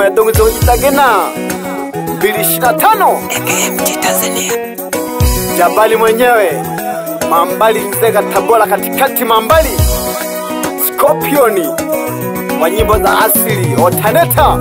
ya Dongo Itagena 2025 AKMT Tanzania. Jabali mwenyewe Mambali Nzega Tabora katikati Mambali Scorpioni wa nyimbo za asili Otaneta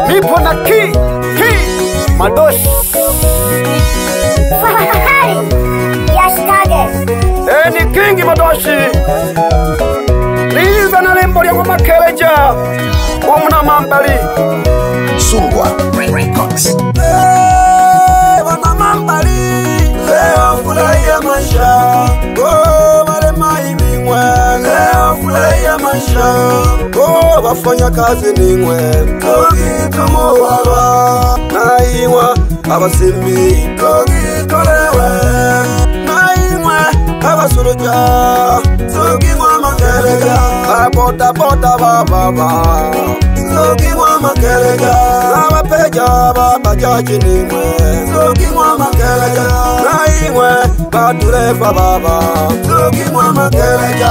nipo na ki Madoshi ni Kingi Madoshi Liza na lembo ya Makeleja Umna Mambali Sungwa Records. Wana Mambali leo furahia maisha marema imingwe leo furahia maisha wafanya kazi ningwe tugitomowa naiwa abasimbi tugitolewe naiwe abasuruja tugimwa Makeleja boda baba tugimwa Makeleja abapeja babajaji ningwe tugimwa Makeleja naiwe badurefa baba tugimwa Makeleja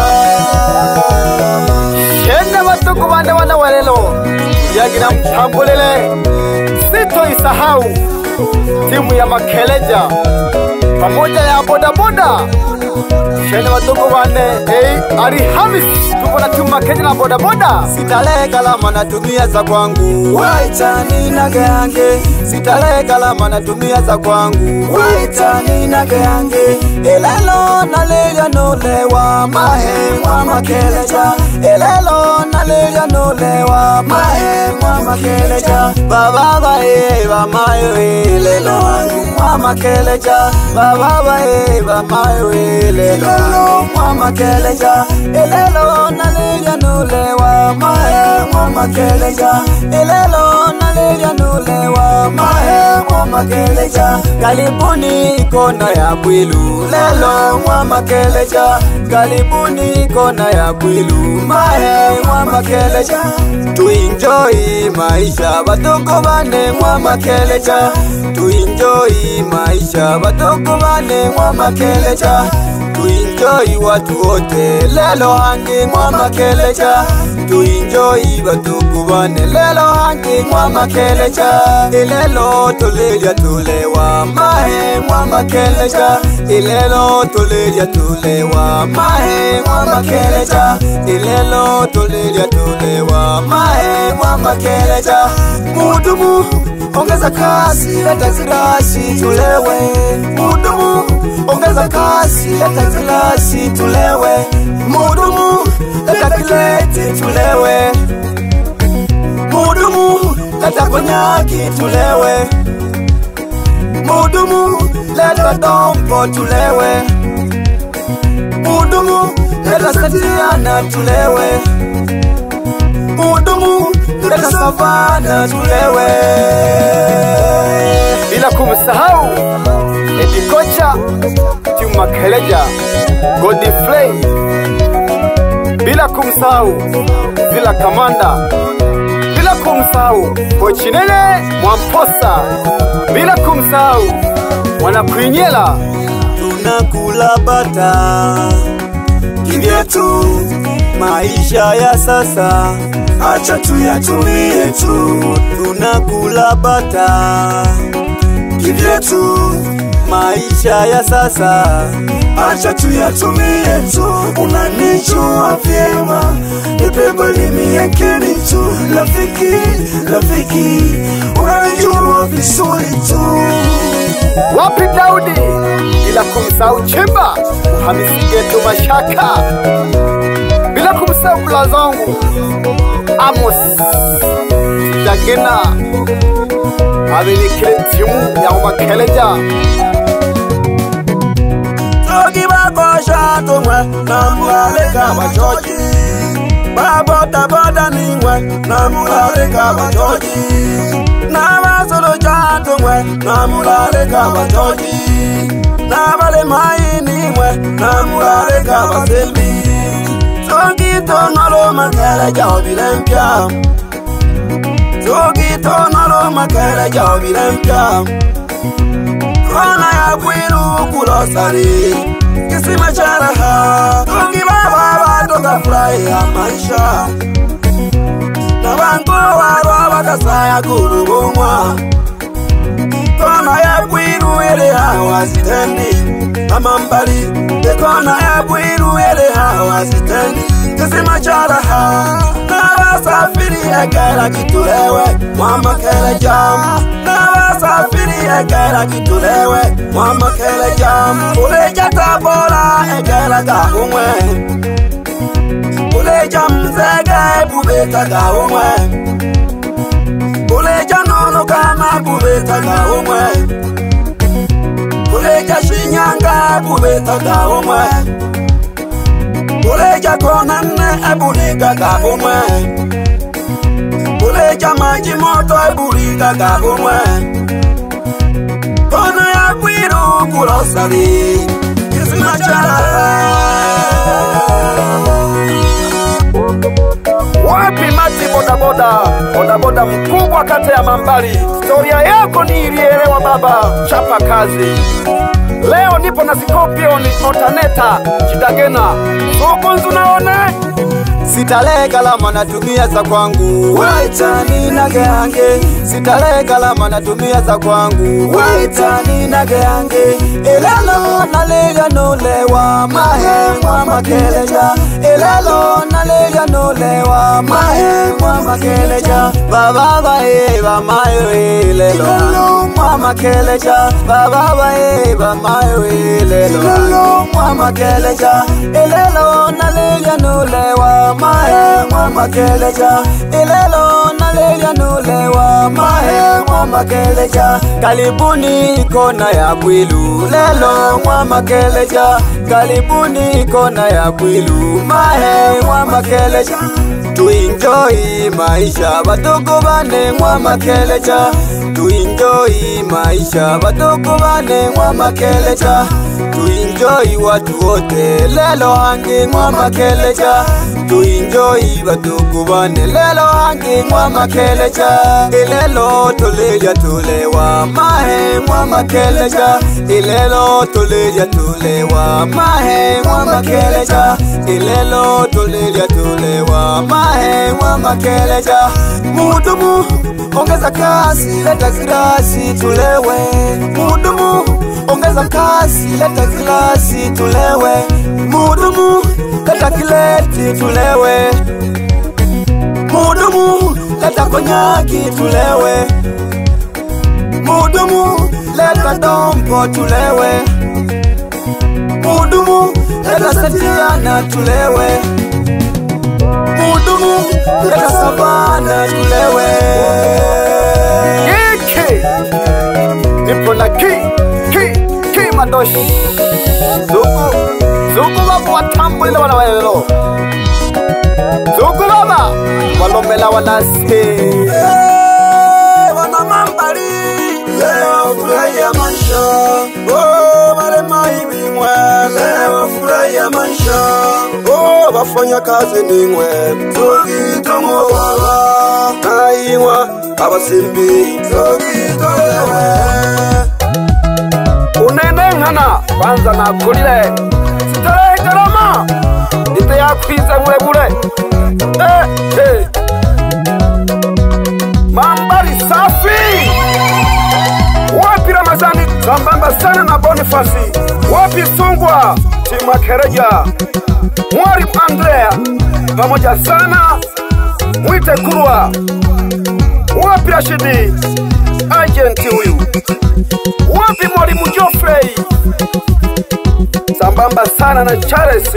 Shende batuku bande wana walelo yagira mtambulele sito isahau timu ya Makeleja pamoja ya boda Shende batuku bande Ari Hamis tuko na timu Makeleja na boda sitalega lama natumia za kwangu waitani nageange sitalega lama natumia za kwangu waitani nageange elelo nalelia nolewa mahemwa Makeleja elelo nalelia nolewa mahemwa Makeleja baba mayo elelo mwa Makeleja baba mayo elelo mwa Makeleja elelo nalelia nolewa mahemwa Makeleja elelo nalelia nolewa mahemwa Makeleja karibuni kona ya Bwilu lelo mwa Makeleja karibuni kona ya Bwilu mahemwa Makeleja to enjoy maisha batoko bane mwa Makeleja to enjoy maisha batoko bane mwa Makeleja to enjoy watu wote lelo hangi mwa Makeleja to enjoy batoko bane lelo hangi mwa Makeleja lelo tolelia tulewa mahe mwa Makeleja lelo tolelia tulewa mahe mwa Makeleja lelo tolelia tulewa mahe mwa Makeleja mudumu ongeza kasi leta zirashi tulewe mudumu ongeza kasi leta zirashi tulewe mudumu leta kileti tulewe mudumu leta konyaki tulewe mudumu leta dompo tulewe mudumu leta satiana tulewe mudumu leta savana tulewe bila kumsahau Edi Kocha timu Makeleja Godfrey bila kumsahau Zila Kamanda bila kumsahau Kochinene Mwamposa bila kumsahau Wanakuinyela tunakula bata kivyetu maisha ya sasa acha tuyatumie tu tunakula bata kivyetu maisha ya sasa acha tuyatumie tu unanijua vyema nipepo limiekeni tu rafiki unanijua vizuri tu wapi Daudi bila kumsahau Chimba Hamisi Geto Mashaka bila kumsahau Blazongu Amos Jagena Abenikile timu ya Makeleja Togi bakosha tumwe na mulaleka bachoji boda ningwe na mulaleka bachoji na basolo tumwe na mulaleka bachoji na bale mai ningwe na mulaleka baselbi Togi tonalo Makeleja obilempia Togi tonalo Makeleja obilempia Kona ya Bwilu kulosari kisima cha raha Togi baba toka furahi ya maisha na bango warwa saya guru bumwa kona ya bwiru ele hawa sitendi amambali kona ya bwiru ele hawa sitendi kisima charaha na wasafiri ekera kitulewe mama kele jam na wasafiri ekera kitulewe mama kele jam uleja tabola ekera kahumwe uleja mzege bubeta kahumwe uleja nono kama bubeta kahumwe uleja shinyanga bubeta kahumwe uleja konane eburiga kahumwe uleja maji moto eburiga kahumwe kona ya kwiru kurosari kisima chara wapi mati bodaboda mkubwa kata ya Mambali. Historia yako ni ilielewa baba, chapa kazi. Leo nipo na Scorpion Otaneta Chidagena. Soko nzunaone Sitalega lama natumia za kwangu waitani nageange. Sitalega lama natumia za kwangu waitani nageange. Elelo nalega nolewa mahemwa makeleja. Elelo nalega nolewa mahemwa makeleja. Baba bae mayo elelo mwa makeleja. Baba bae mayo elelo mwa makeleja. Elelo nalega nolewa mahemwa makeleja. Elelo nalega nolewa mahemwa makeleja. Karibuni kona ya Bwilu lelo mwa makeleja. Karibuni kona ya Bwilu mahemwa makeleja. To enjoy maisha badogo bane mwa makeleja. To enjoy maisha badogo bane mwa makeleja. To enjoy watu wote lelo hangi mwa makeleja. To enjoy badogo bane lelo hangi mwa makeleja. Ilelo toleja tulewa mahe mwa makeleja. Ilelo toleja tulewa mahe mwa makeleja. Ilelo toleja tulewa mahe mwa makeleja. Mudumu ongeza kasi leta grasi tulewe. Mudumu ongeza kasi leta glasi tulewe. Mudumu leta kileti tulewe. Mudumu leta konyaki tulewe. Mudumu leta dompo tulewe. Mudumu leta setiana tulewe. Mudumu leta savana tulewe. Iki nipo na ki madoshi Zugu babu watambu ile wana walelo. Zugu baba walombela wanasi wana Mambali leo furahia maisha. Oh marema hivi mwe leo furahia maisha. Oh wafanya kazi ni mwe Zogi tomo wala naiwa abasimbi Zogi tolewe. Unene ngana kwanza na kulile sitare karama nite ya kwiza bure Mambali safi. Wapi Ramazani sambamba sana na Bonifasi. Wapi Sungwa Tima Kereja. Mwalimu Andrea pamoja sana Mwite Kurwa. Wapi Rashidi agenti huyu. Wapi Mwalimu Geoffrey sambamba sana na Charles.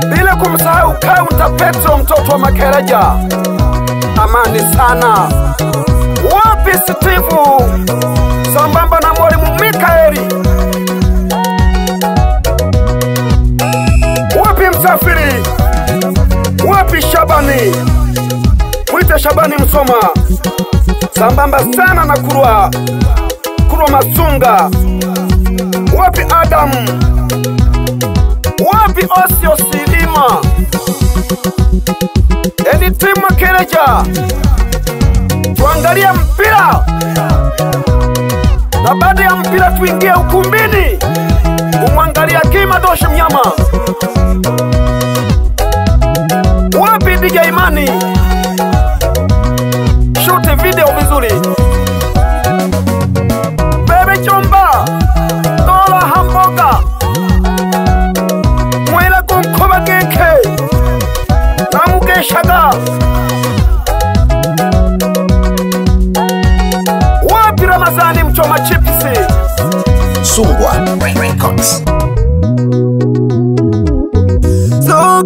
Bila kumsahau Kaunta Petro mtoto wa Makereja. Amani sana. Wapi Steve sambamba na Mwalimu Mikaeli. Wapi Msafiri. Wapi Shabani. Mwite Shabani Msoma sambamba sana na Kurwa Masunga. Wapi Adam. Wapi Osio Silima. Eni Tima Kereja. Tuangalia mpira. Na baada ya mpira tuingie ukumbini kumwangalia Kimadoshi Mnyama. Wapi DJ Imani.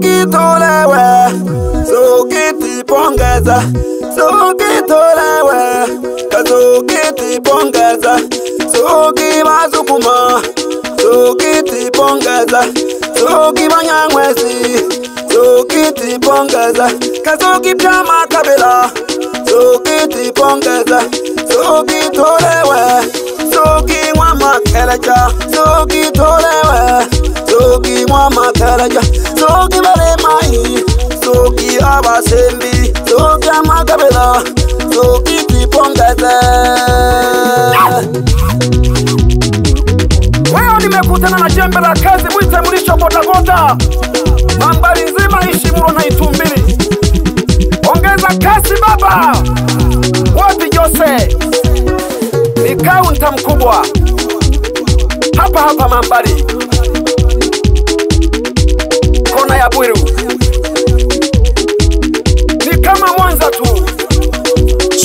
tolewe, soki pongeza, soki tolewe, soki pongeza, soki mazukuma, soki pongeza, soki banyangwezi, soki pongeza, kasoki pjama kabela, soki pongeza, soki tolewe, soki mama keleja, soki tolewe, soki mama keleja, soki bale mai, soki abasembi, soki amagabela, soki pongeza. Wewe nimekutana na jembe la kazi mwite mlisho bodaboda. Mambali nzima Ishimuro na Itumbili. Ongeza kasi baba. Wapi Jose? Ni kaunta mkubwa. Hapa Mambali. Kona ya Bwiru. Ni kama Mwanza tu.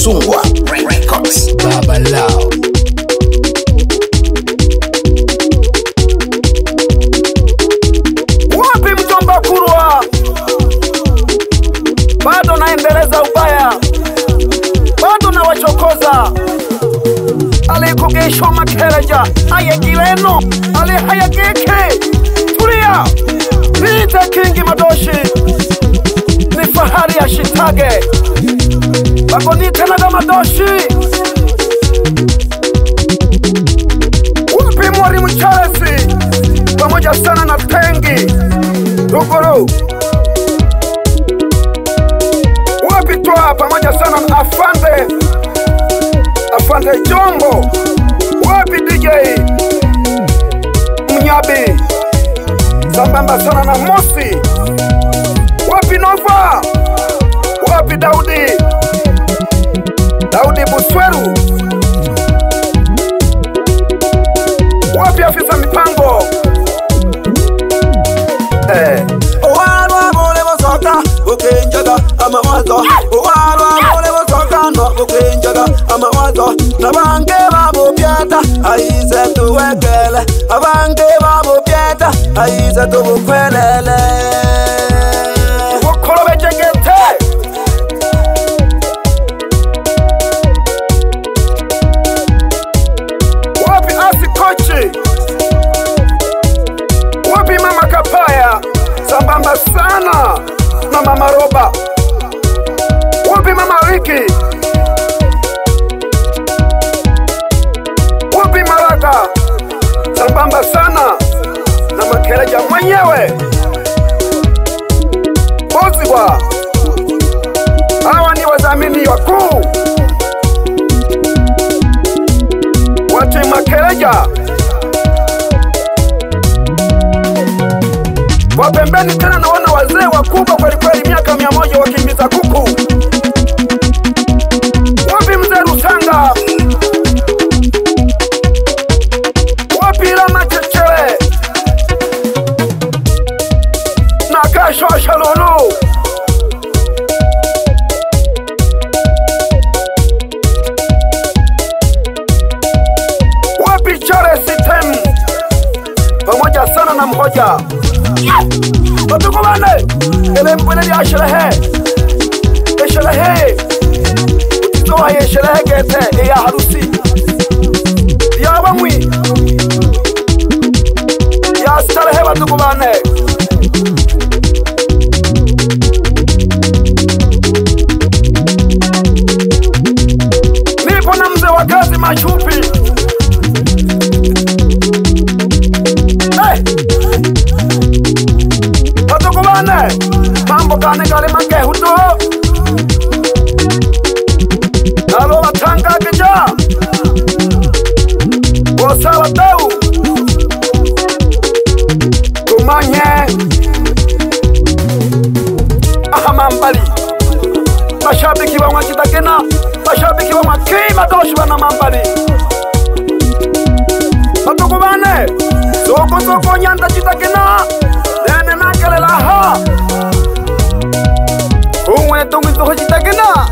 Sungwa Records. Baba lao. Wapi mjomba Kurwa? Bado naendeleza ubaya. Bado na wachokoza. Alikugeshwa makeleja. Ayegileno. Ale hayageke. Tulia. Vita Kingi Madoshi. Ni fahari ya Shitage. Bagonite na Madoshi. Wapi Mwalimu Charles? Pamoja sana na Tengi Ruguru. Wapi Twa pamoja sana na Afande Jombo. Wapi DJ Mnyabi sambamba sana na Mosi. Wapi Nova? Wapi Daudi Busweru? Wapi afisa mipango? Owarwa mole bosoka, ukenjaga amawazo. Owarwa mole bosoka, no ukenjaga amawazo. Nabange babo pieta, aize tuwekele. Abange babo pieta, aize tubukwelele. Wakolo bejegete. Wapi Asi Kochi? Wapi Mama Kapaya? Sambamba sana na Mama Roba. Wapi Mama Riki? Wapi Maraga? Sambamba sana na Makeleja mwenyewe. Bozibwa. Hawa ni wadhamini wakuu. Wapi Makeleja? Kwa pembeni tena naona wazee wakubwa kweli miaka 100 wakimbiza kuku. Wapi Mzee Rusanga? Wapi Rama Chechele? Na Kasho Shalulu. Wapi Charles Sitem? Pamoja sana na Mhoja. Batukumane, ele mpwene ya shelehe. Utizoa ye shelehe gete, ya harusi. Ya wamwi. Ya stalehe batukumane. Nipo na mzee wa kazi Mashupi. Mambo gane gale mange huto. Nalo watanga keja. Wasawa tau. Tumanye. Mambali. Mashabiki wa Mwakitakena. Mashabiki wa Mwakei Madoshi wana Mambali. Batukubane. Soko nyanda Chitakena. Nene nakale laha. Umwe tungizo Chitakena.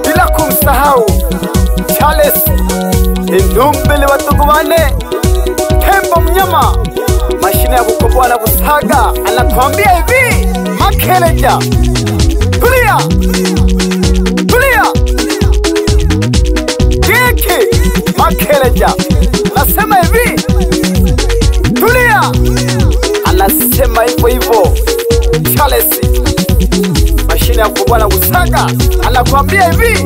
Bila kumsahau Charles Ndumbele Batukubane. Tembo mnyama mashine ya kukoboa na kusaga, anakwambia hivi, Makeleja, tulia, tulia. Kiki Makeleja nasema hivi, tulia, anasema hivyo hivyo. Charles, mashine ya kukoboa na kusaga, anakwambia hivi,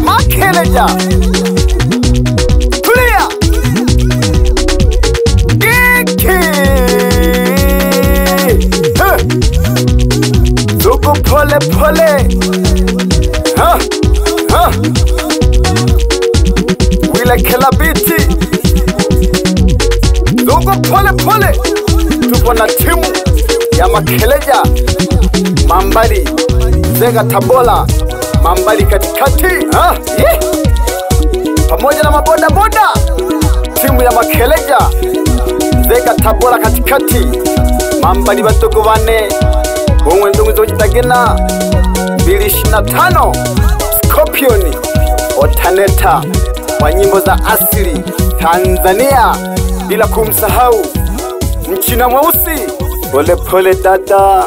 Makeleja, tulia. Zugu pole pole, wile kelabiti. Zugu pole pole, tupo na timu ya Makeleja, Mambali, Zega Tabora, Mambali katikati, pamoja na maboda boda. Timu ya Makeleja, Zega Tabora katikati, Mambali batogo bane, umwe ndungu zojitagena 225, Scorpion Otaneta wa nyimbo za asili Tanzania, bila kumsahau Mchina mweusi. Pole pole dada.